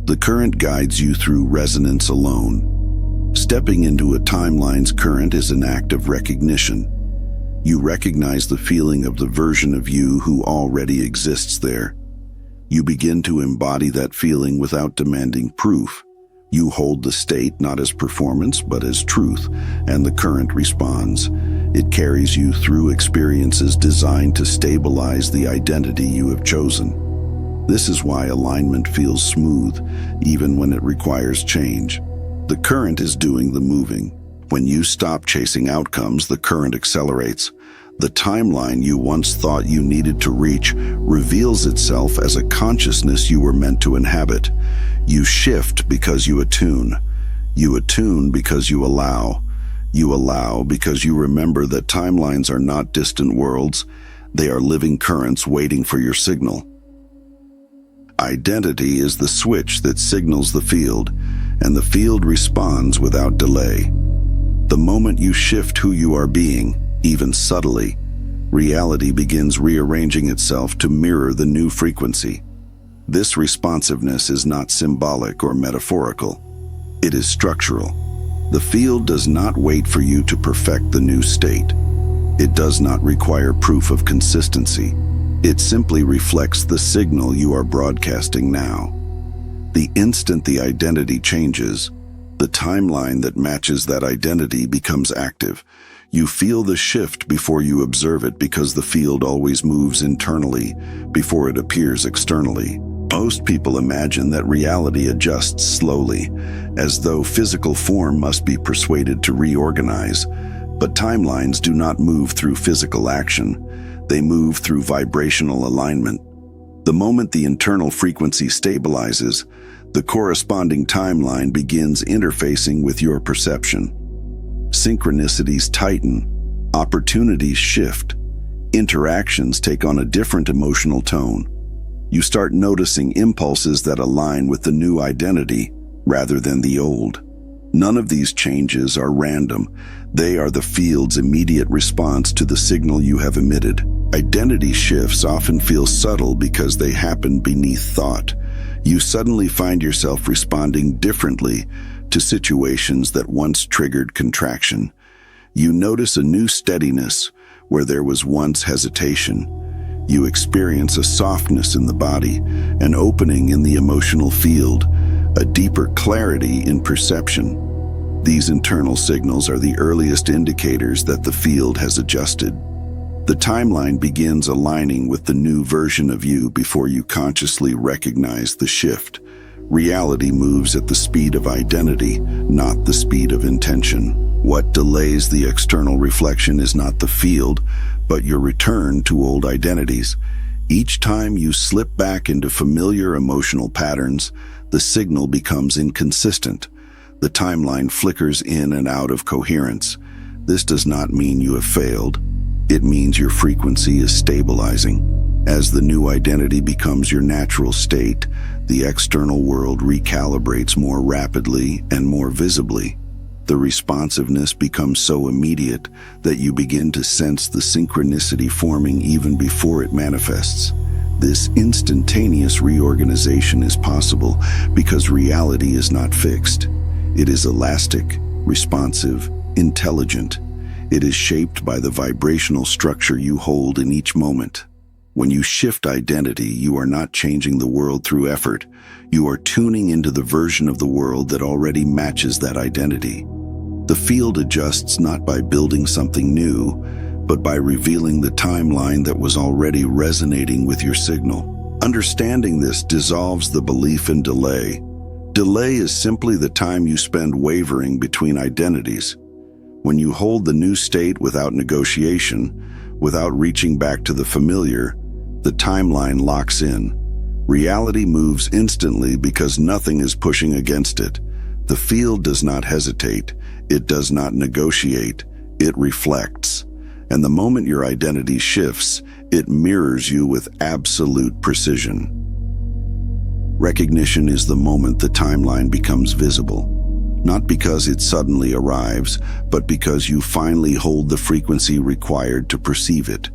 The current guides you through resonance alone. Stepping into a timeline's current is an act of recognition. You recognize the feeling of the version of you who already exists there. You begin to embody that feeling without demanding proof. You hold the state not as performance but as truth, and the current responds. It carries you through experiences designed to stabilize the identity you have chosen. This is why alignment feels smooth, even when it requires change. The current is doing the moving. When you stop chasing outcomes, the current accelerates. The timeline you once thought you needed to reach reveals itself as a consciousness you were meant to inhabit. You shift because you attune. You attune because you allow. You allow because you remember that timelines are not distant worlds. They are living currents waiting for your signal. Identity is the switch that signals the field, and the field responds without delay. The moment you shift who you are being, even subtly, reality begins rearranging itself to mirror the new frequency. This responsiveness is not symbolic or metaphorical. It is structural. The field does not wait for you to perfect the new state. It does not require proof of consistency. It simply reflects the signal you are broadcasting now. The instant the identity changes, the timeline that matches that identity becomes active. You feel the shift before you observe it because the field always moves internally before it appears externally. Most people imagine that reality adjusts slowly, as though physical form must be persuaded to reorganize. But timelines do not move through physical action. They move through vibrational alignment. The moment the internal frequency stabilizes, the corresponding timeline begins interfacing with your perception. Synchronicities tighten, opportunities shift, interactions take on a different emotional tone. You start noticing impulses that align with the new identity rather than the old. None of these changes are random. They are the field's immediate response to the signal you have emitted. Identity shifts often feel subtle because they happen beneath thought. You suddenly find yourself responding differently to situations that once triggered contraction. You notice a new steadiness where there was once hesitation. You experience a softness in the body, an opening in the emotional field, a deeper clarity in perception. These internal signals are the earliest indicators that the field has adjusted. The timeline begins aligning with the new version of you before you consciously recognize the shift. Reality moves at the speed of identity, not the speed of intention. What delays the external reflection is not the field, but your return to old identities. Each time you slip back into familiar emotional patterns, the signal becomes inconsistent. The timeline flickers in and out of coherence. This does not mean you have failed. It means your frequency is stabilizing. As the new identity becomes your natural state, the external world recalibrates more rapidly and more visibly. The responsiveness becomes so immediate that you begin to sense the synchronicity forming even before it manifests. This instantaneous reorganization is possible because reality is not fixed. It is elastic, responsive, intelligent. It is shaped by the vibrational structure you hold in each moment. When you shift identity, you are not changing the world through effort. You are tuning into the version of the world that already matches that identity. The field adjusts not by building something new, but by revealing the timeline that was already resonating with your signal. Understanding this dissolves the belief in delay. Delay is simply the time you spend wavering between identities. When you hold the new state without negotiation, without reaching back to the familiar, the timeline locks in. Reality moves instantly because nothing is pushing against it. The field does not hesitate, it does not negotiate, it reflects. And the moment your identity shifts, it mirrors you with absolute precision. Recognition is the moment the timeline becomes visible. Not because it suddenly arrives, but because you finally hold the frequency required to perceive it.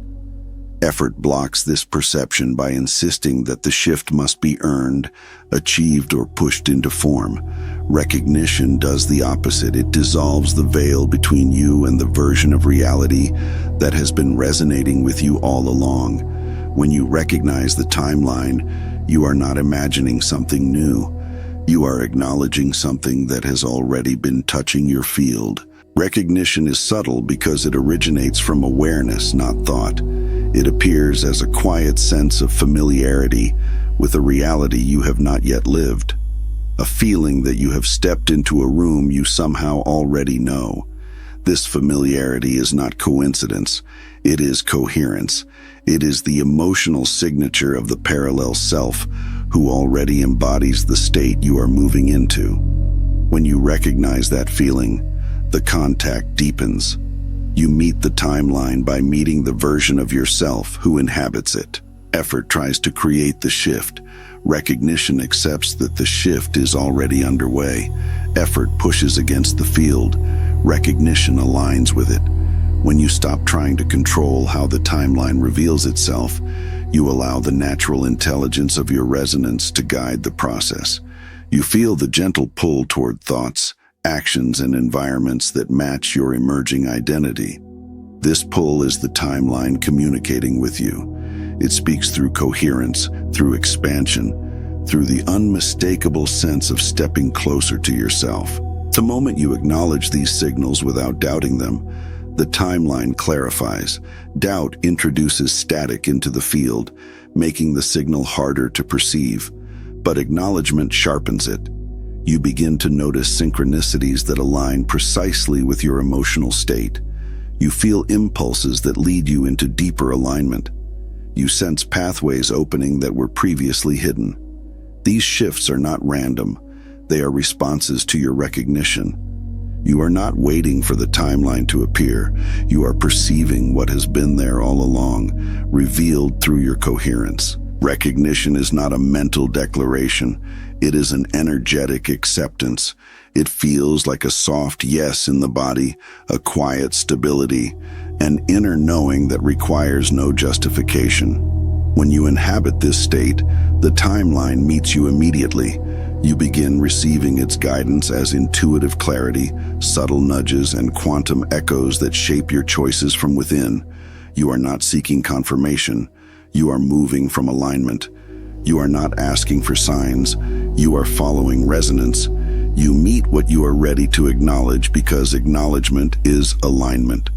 Effort blocks this perception by insisting that the shift must be earned, achieved, or pushed into form. Recognition does the opposite. It dissolves the veil between you and the version of reality that has been resonating with you all along. When you recognize the timeline, you are not imagining something new. You are acknowledging something that has already been touching your field. Recognition is subtle because it originates from awareness, not thought. It appears as a quiet sense of familiarity with a reality you have not yet lived. A feeling that you have stepped into a room you somehow already know. This familiarity is not coincidence. It is coherence. It is the emotional signature of the parallel self who already embodies the state you are moving into. When you recognize that feeling, the contact deepens. You meet the timeline by meeting the version of yourself who inhabits it. Effort tries to create the shift. Recognition accepts that the shift is already underway. Effort pushes against the field. Recognition aligns with it. When you stop trying to control how the timeline reveals itself, you allow the natural intelligence of your resonance to guide the process. You feel the gentle pull toward thoughts, actions, and environments that match your emerging identity. This pull is the timeline communicating with you. It speaks through coherence, through expansion, through the unmistakable sense of stepping closer to yourself. The moment you acknowledge these signals without doubting them, the timeline clarifies. Doubt introduces static into the field, making the signal harder to perceive. But acknowledgement sharpens it. You begin to notice synchronicities that align precisely with your emotional state. You feel impulses that lead you into deeper alignment. You sense pathways opening that were previously hidden. These shifts are not random. They are responses to your recognition. You are not waiting for the timeline to appear. You are perceiving what has been there all along, revealed through your coherence. Recognition is not a mental declaration. It is an energetic acceptance. It feels like a soft yes in the body, a quiet stability, an inner knowing that requires no justification. When you inhabit this state, the timeline meets you immediately. You begin receiving its guidance as intuitive clarity, subtle nudges, and quantum echoes that shape your choices from within. You are not seeking confirmation. You are moving from alignment. You are not asking for signs. You are following resonance. You meet what you are ready to acknowledge because acknowledgement is alignment.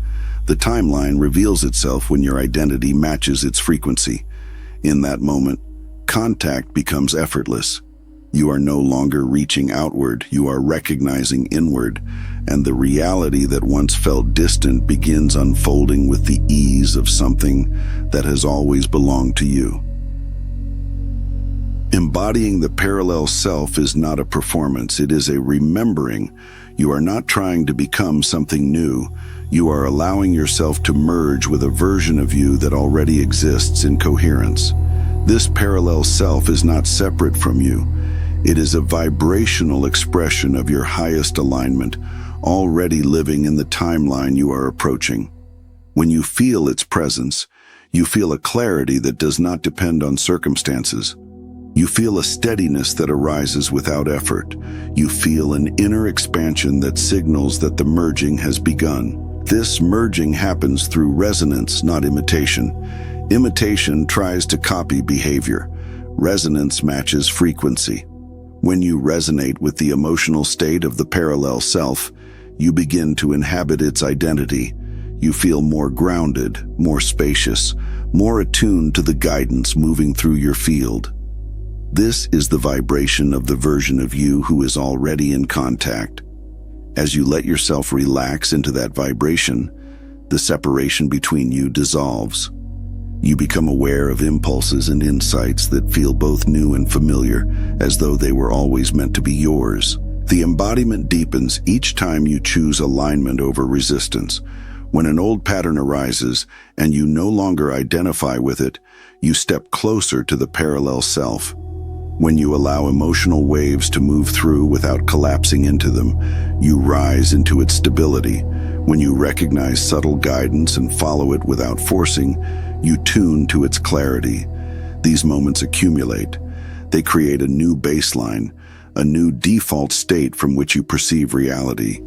The timeline reveals itself when your identity matches its frequency. In that moment, contact becomes effortless. You are no longer reaching outward, you are recognizing inward, and the reality that once felt distant begins unfolding with the ease of something that has always belonged to you. Embodying the parallel self is not a performance, it is a remembering. You are not trying to become something new. You are allowing yourself to merge with a version of you that already exists in coherence. This parallel self is not separate from you. It is a vibrational expression of your highest alignment, already living in the timeline you are approaching. When you feel its presence, you feel a clarity that does not depend on circumstances. You feel a steadiness that arises without effort. You feel an inner expansion that signals that the merging has begun. This merging happens through resonance, not imitation. Imitation tries to copy behavior. Resonance matches frequency. When you resonate with the emotional state of the parallel self, you begin to inhabit its identity. You feel more grounded, more spacious, more attuned to the guidance moving through your field. This is the vibration of the version of you who is already in contact. As you let yourself relax into that vibration, the separation between you dissolves. You become aware of impulses and insights that feel both new and familiar, as though they were always meant to be yours. The embodiment deepens each time you choose alignment over resistance. When an old pattern arises and you no longer identify with it, you step closer to the parallel self. When you allow emotional waves to move through without collapsing into them, you rise into its stability. When you recognize subtle guidance and follow it without forcing, you tune to its clarity. These moments accumulate. They create a new baseline, a new default state from which you perceive reality.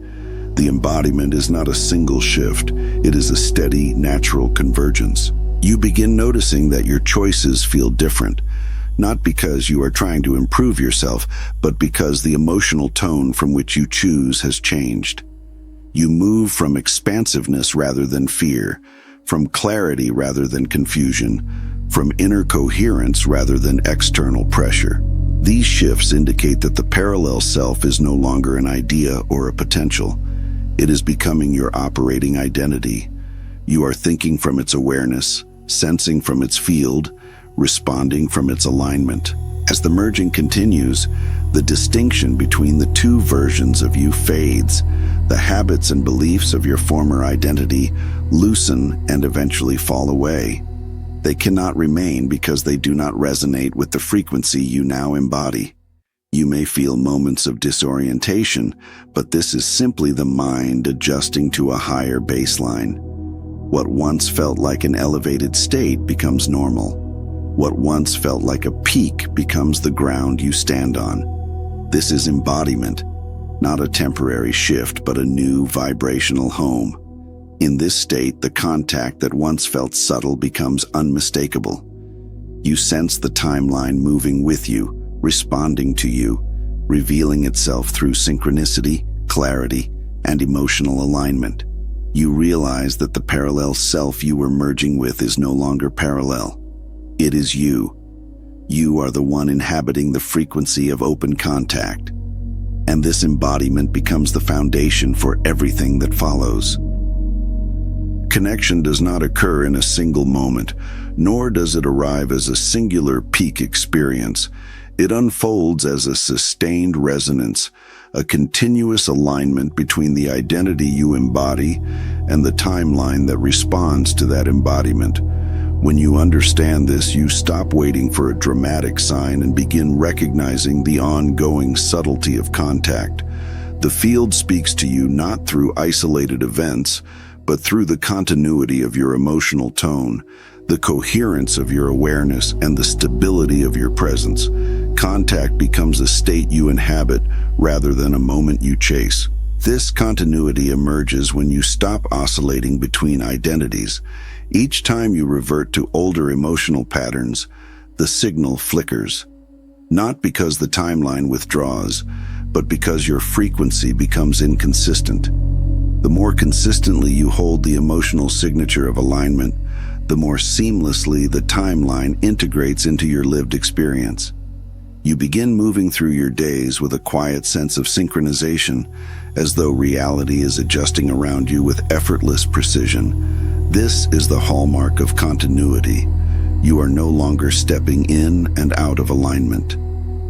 The embodiment is not a single shift, it is a steady, natural convergence. You begin noticing that your choices feel different, not because you are trying to improve yourself, but because the emotional tone from which you choose has changed. You move from expansiveness rather than fear, from clarity rather than confusion, from inner coherence rather than external pressure. These shifts indicate that the parallel self is no longer an idea or a potential. It is becoming your operating identity. You are thinking from its awareness, sensing from its field, responding from its alignment. As the merging continues, the distinction between the two versions of you fades. The habits and beliefs of your former identity loosen and eventually fall away. They cannot remain because they do not resonate with the frequency you now embody. You may feel moments of disorientation, but this is simply the mind adjusting to a higher baseline. What once felt like an elevated state becomes normal. What once felt like a peak becomes the ground you stand on. This is embodiment, not a temporary shift, but a new vibrational home. In this state, the contact that once felt subtle becomes unmistakable. You sense the timeline moving with you, responding to you, revealing itself through synchronicity, clarity, and emotional alignment. You realize that the parallel self you were merging with is no longer parallel. It is you. You are the one inhabiting the frequency of open contact. And this embodiment becomes the foundation for everything that follows. Connection does not occur in a single moment, nor does it arrive as a singular peak experience. It unfolds as a sustained resonance, a continuous alignment between the identity you embody and the timeline that responds to that embodiment. When you understand this, you stop waiting for a dramatic sign and begin recognizing the ongoing subtlety of contact. The field speaks to you not through isolated events, but through the continuity of your emotional tone, the coherence of your awareness, and the stability of your presence. Contact becomes a state you inhabit rather than a moment you chase. This continuity emerges when you stop oscillating between identities. Each time you revert to older emotional patterns, the signal flickers. Not because the timeline withdraws, but because your frequency becomes inconsistent. The more consistently you hold the emotional signature of alignment, the more seamlessly the timeline integrates into your lived experience. You begin moving through your days with a quiet sense of synchronization, as though reality is adjusting around you with effortless precision. This is the hallmark of continuity. You are no longer stepping in and out of alignment.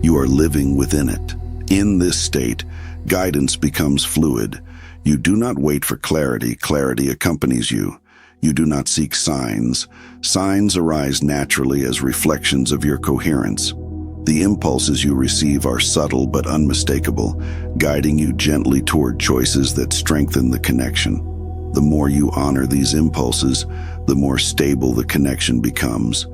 You are living within it. In this state, guidance becomes fluid. You do not wait for clarity. Clarity accompanies you. You do not seek signs. Signs arise naturally as reflections of your coherence. The impulses you receive are subtle but unmistakable, guiding you gently toward choices that strengthen the connection. The more you honor these impulses, the more stable the connection becomes.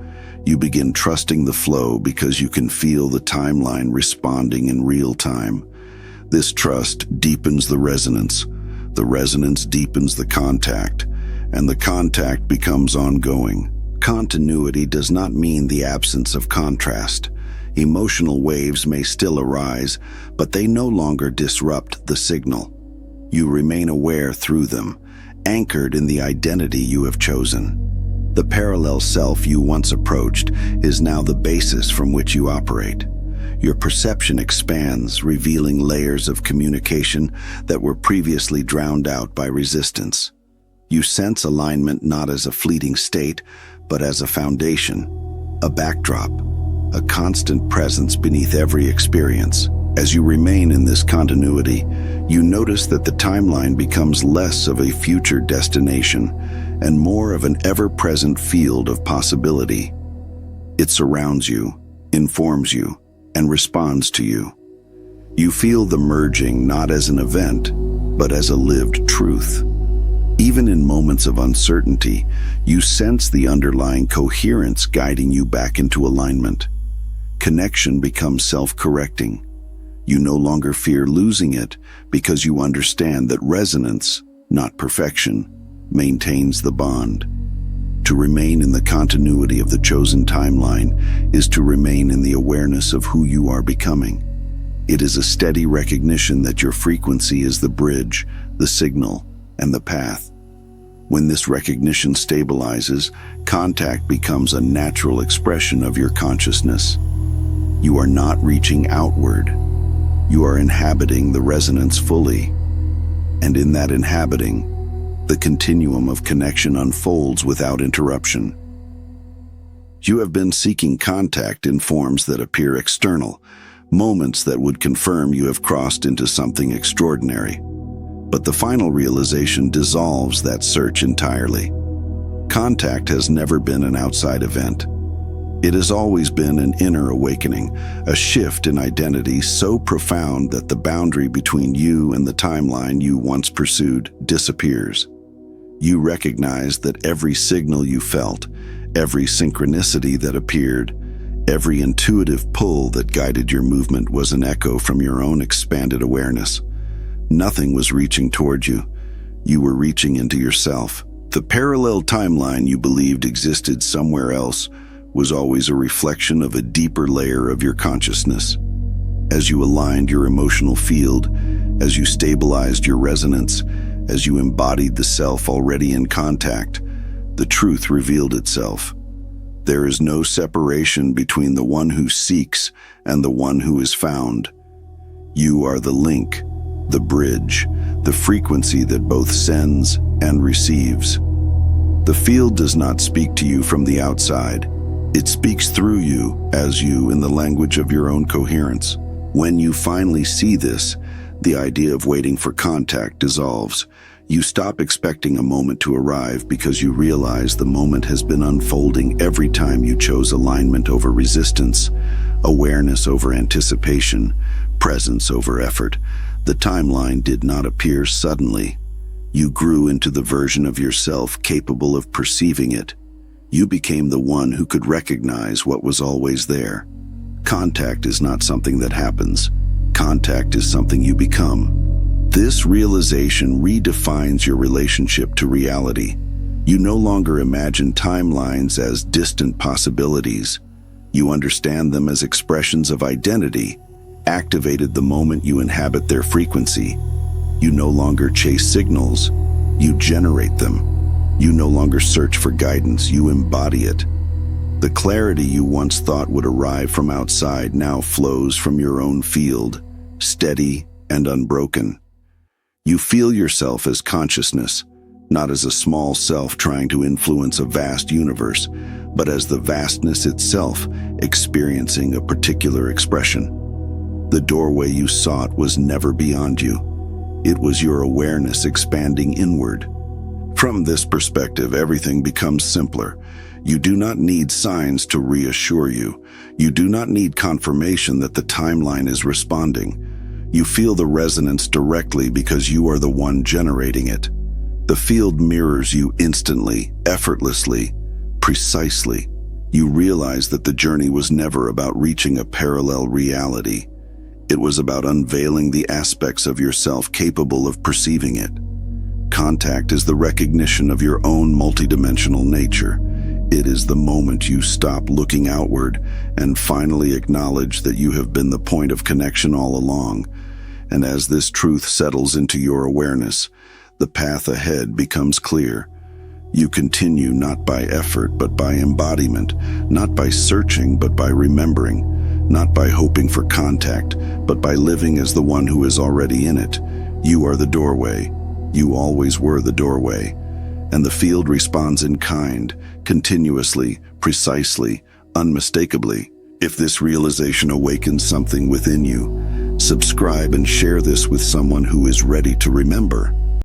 You begin trusting the flow because you can feel the timeline responding in real time. This trust deepens the resonance deepens the contact, and the contact becomes ongoing. Continuity does not mean the absence of contrast. Emotional waves may still arise, but they no longer disrupt the signal. You remain aware through them, anchored in the identity you have chosen. The parallel self you once approached is now the basis from which you operate. Your perception expands, revealing layers of communication that were previously drowned out by resistance. You sense alignment not as a fleeting state, but as a foundation, a backdrop, a constant presence beneath every experience. As you remain in this continuity, you notice that the timeline becomes less of a future destination and more of an ever-present field of possibility. It surrounds you, informs you, and responds to you. You feel the merging not as an event, but as a lived truth. Even in moments of uncertainty, you sense the underlying coherence guiding you back into alignment. Connection becomes self-correcting. You no longer fear losing it because you understand that resonance, not perfection, maintains the bond. To remain in the continuity of the chosen timeline is to remain in the awareness of who you are becoming. It is a steady recognition that your frequency is the bridge, the signal, and the path. When this recognition stabilizes, contact becomes a natural expression of your consciousness. You are not reaching outward. You are inhabiting the resonance fully. And in that inhabiting, the continuum of connection unfolds without interruption. You have been seeking contact in forms that appear external, moments that would confirm you have crossed into something extraordinary. But the final realization dissolves that search entirely. Contact has never been an outside event. It has always been an inner awakening, a shift in identity so profound that the boundary between you and the timeline you once pursued disappears. You recognize that every signal you felt, every synchronicity that appeared, every intuitive pull that guided your movement was an echo from your own expanded awareness. Nothing was reaching toward you. You were reaching into yourself. The parallel timeline you believed existed somewhere else was always a reflection of a deeper layer of your consciousness. As you aligned your emotional field, as you stabilized your resonance, as you embodied the self already in contact, the truth revealed itself. There is no separation between the one who seeks and the one who is found. You are the link, the bridge, the frequency that both sends and receives. The field does not speak to you from the outside. It speaks through you, as you, in the language of your own coherence. When you finally see this, the idea of waiting for contact dissolves. You stop expecting a moment to arrive because you realize the moment has been unfolding every time you chose alignment over resistance, awareness over anticipation, presence over effort. The timeline did not appear suddenly. You grew into the version of yourself capable of perceiving it. You became the one who could recognize what was always there. Contact is not something that happens. Contact is something you become. This realization redefines your relationship to reality. You no longer imagine timelines as distant possibilities. You understand them as expressions of identity, activated the moment you inhabit their frequency. You no longer chase signals, you generate them. You no longer search for guidance, you embody it. The clarity you once thought would arrive from outside now flows from your own field, steady and unbroken. You feel yourself as consciousness, not as a small self trying to influence a vast universe, but as the vastness itself experiencing a particular expression. The doorway you sought was never beyond you. It was your awareness expanding inward. From this perspective, everything becomes simpler. You do not need signs to reassure you. You do not need confirmation that the timeline is responding. You feel the resonance directly because you are the one generating it. The field mirrors you instantly, effortlessly, precisely. You realize that the journey was never about reaching a parallel reality. It was about unveiling the aspects of yourself capable of perceiving it. Contact is the recognition of your own multidimensional nature. It is the moment you stop looking outward and finally acknowledge that you have been the point of connection all along. And as this truth settles into your awareness, the path ahead becomes clear. You continue not by effort, but by embodiment, not by searching, but by remembering, not by hoping for contact, but by living as the one who is already in it. You are the doorway. You always were the doorway. And the field responds in kind, continuously, precisely, unmistakably. If this realization awakens something within you, subscribe and share this with someone who is ready to remember.